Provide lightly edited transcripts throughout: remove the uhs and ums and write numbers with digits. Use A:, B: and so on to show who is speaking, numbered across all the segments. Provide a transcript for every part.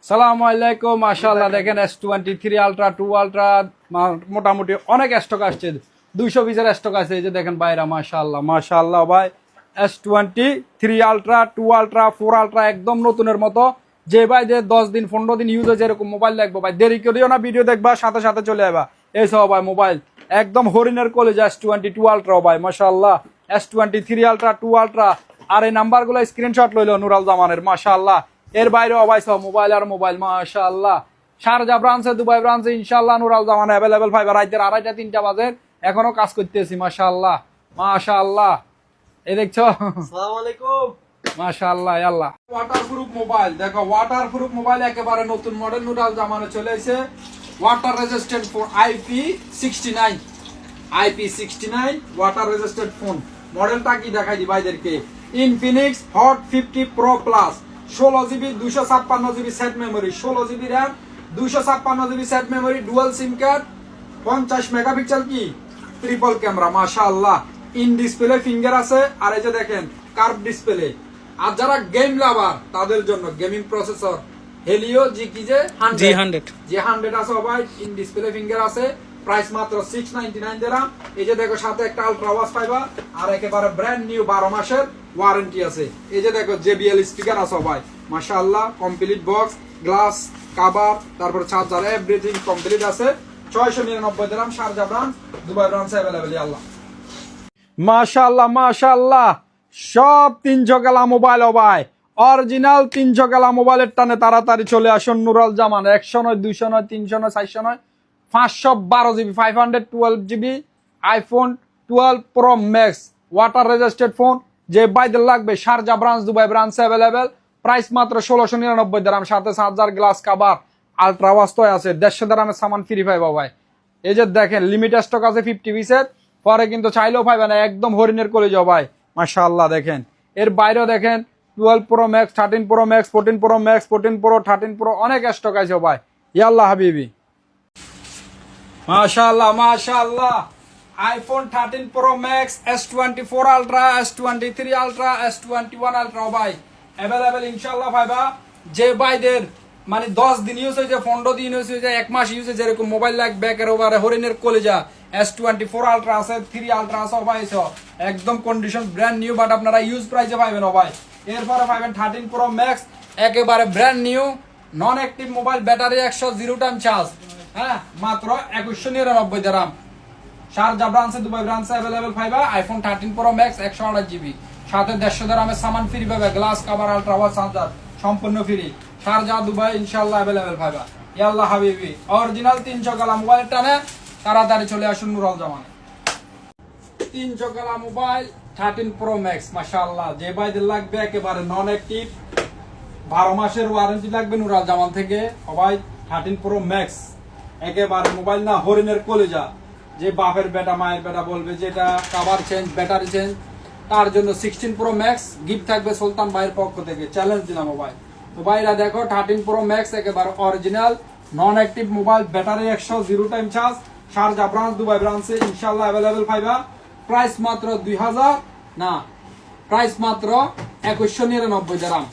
A: সালামু আলাইকুম। মাশাআল্লাহ দেখেন S23 আলট্রা 2 আলট্রা মোটামুটি অনেক স্টক আসছে, 200 পিসের স্টক আছে। এই যে দেখেন বাইরা, মাশাআল্লাহ মাশাআল্লাহ ভাই, S23 আলট্রা 2 আলট্রা 4 আলট্রা একদম নতুনের মতো। যে ভাই যে 10 দিন 15 দিন ইউজ হয়েছে এরকম মোবাইল লাগবে ভাই, দেরি করিও না, ভিডিও দেখবা সাথে সাথে চলে যাবা। এই সব ভাই মোবাইল একদম হরিণের কলেজ S22 আলট্রা ভাই মাশাআল্লাহ, S23 আলট্রা 2 আলট্রা। আর এই নাম্বারগুলো স্ক্রিনশট লইলো নুরাল জামানের, মাশাআল্লাহ। এর বাইরে ভাই সব মোবাইল আর মোবাইল মাশাআল্লাহ। শারজা ব্রাঞ্চে, দুবাই ব্রাঞ্চে ইনশাআল্লাহ নুরাল জামান অ্যাভেলেবেল পাইবা। রাতের 2:30 3টা বাজে এখনো কাজ করতেছি, মাশাআল্লাহ মাশাআল্লাহ। এই দেখছো,
B: আসসালামু আলাইকুম।
A: মাশাআল্লাহ আল্লাহ। ওয়াটারপ্রুফ মোবাইল দেখো, ওয়াটারপ্রুফ মোবাইল একেবারে নতুন মডেল নুরাল জামানে চলে এসেছে। Water resistant phone IP69, IP69 water resistant phone. মডেলটা কি দেখাই দি ভাইদেরকে, Infinix hot 50 pro plus, 16GB 256GB set memory, 16GB RAM 256GB set memory, dual SIM card, 50 megapixel কি ট্রিপল ক্যামেরা, মাশাআল্লাহ। ইন ডিসপ্লে ফিঙ্গার আছে, আর এই যে দেখেন কার্ভ ডিসপ্লে। আর যারা গেম লাভার তাদের জন্য গেমিং প্রসেসর হেলিও G100 আছে ভাই, ইন ডিসপ্লে ফিঙ্গার আছে। প্রাইস মাত্র 699 দিরাম। এই যে দেখো সাথে একটা আলট্রা ওয়াচ পাইবা, আর একেবারে ব্র্যান্ড নিউ 12 মাসের ওয়ারেন্টি আছে। এই যে দেখো JBL স্পিকার আছে ভাই, মাশাআল্লাহ। কমপ্লিট বক্স, গ্লাস, কভার, তারপর চার্জার, এভরিথিং কমপ্লিট আছে। 699 dirham. Sharjah branch, Dubai branch available আল্লাহ। মাশাআল্লাহ মাশাআল্লাহ, সব 300 গেলা মোবাইল ও ভাই, অরিজিনাল 300 গেলা মোবাইলের টানে তাড়াতাড়ি চলে আসুন নুরাল জামান। 100 নয়, 200 নয়, 300 নয়, 400 নয়, 512GB 512GB iPhone 12 pro max water registered phone. যে বাইদের লাগবে Sharjah branch, Dubai branch available. Price মাত্র 1699 দিরাম। সাথে charger, glass, cover, ultra watch তো আছে। 150 দিরামের সামান ফ্রি পাইবা ভাই। এই যে দেখেন লিমিট স্টক আছে 50 পিসের, পরে কিন্তু চাইলেও পাইবে না, একদম হরিণের কলেজ ভাই মাশাআল্লাহ। দেখেন এর বাইরেও দেখেন 12 pro max, 13 pro max, 14 pro max, 14 pro, 13 pro, অনেক স্টক আছে ভাই। ইয়াল্লাহ হাবিবি, মাশাআল্লাহ মাশাআল্লাহ। IPhone 13 pro max, S24 ultra, S23 ultra, S21 ultra ভাই अवेलेबल ইনশাআল্লাহ পাইবা। যে ভাইদের মানে 10 দিন ইউজ হয়েছে, 15 দিন ইউজ হয়েছে, 1 মাস ইউজ হয়েছে, যেরকম মোবাইল লাগবে একেবারে হরিণের কলেজা। S24 আলট্রা আছে, 3 আলট্রা আছে ভাই, একদম কন্ডিশন ব্র্যান্ড নিউ, বাট আপনারা ইউজ প্রাইসে পাইবেন ভাই। এরপরে পাইবেন 13 প্রো ম্যাক্স, একেবারে brand new, non active mobile, battery 100, 0 time charge, হ্যাঁ, মাত্র 2199 দিরাম। শারজা ব্রাঞ্চে, দুবাই ব্রাঞ্চে अवेलेबल পাইবা। আইফোন 13 প্রো ম্যাক্স 128GB, সাথে 150 দিরামের সামান ফ্রি পাবে, glass, cover, ultra watch, charger সম্পূর্ণ ফ্রি। শারজা, দুবাই ইনশাআল্লাহ अवेलेबल পাইবা। ইয়াল্লাহ হাবিবি, অরিজিনাল 300 গেলা মোবাইল টানে তাড়াতাড়ি চলে আসুন নুরাল জামানে। 300 গেলা মোবাইল 13 প্রো ম্যাক্স, মাশাআল্লাহ। যে ভাইদের লাগবে একেবারে নন অ্যাক্টিভ, 12 মাসের ওয়ারেন্টি লাগবে নুরাল জামান থেকে সবাই। 13 প্রো ম্যাক্স একেবারে মোবাইল না হরিণের কলেজা। যে বাপের বেটা মায়ের বেটা বলবে যেটা কভার চেঞ্জ, ব্যাটারি চেঞ্জ, তার জন্য 16 প্রো ম্যাক্স গিফট থাকবে সুলতান ভাইয়ের পক্ষ থেকে, চ্যালেঞ্জ দিলাম ভাই। তো ভাইরা দেখো 13 প্রো ম্যাক্স একেবারে অরিজিনাল নন active mobile, battery 100, 0 time charge. Sharjah branch, Dubai ব্রাঞ্চে ইনশাআল্লাহ अवेलेबल পাইবা। প্রাইস মাত্র 2000 না, প্রাইস মাত্র 2199 দিরাম।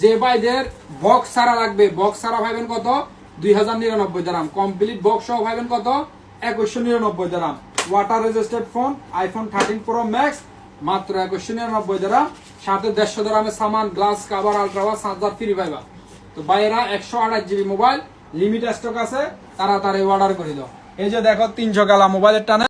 A: যে ভাইদের বক্স ছাড়া লাগবে, বক্স ছাড়া পাইবেন কত, 2099 দিরাম। কমপ্লিট বক্স সহ পাইবেন কত, 2199 dirham. Water registered phone iPhone 13 pro max মাত্র 2199 দিরাম। সাথে 150 দিরামের সামান, glass, cover, ultra watch, charger free পাইবা। তো ভাইরা 128GB মোবাইল লিমিট স্টক আছে, তাড়াতাড়ি অর্ডার করে দাও। এই যে দেখো 300 গেলা মোবাইলের টানে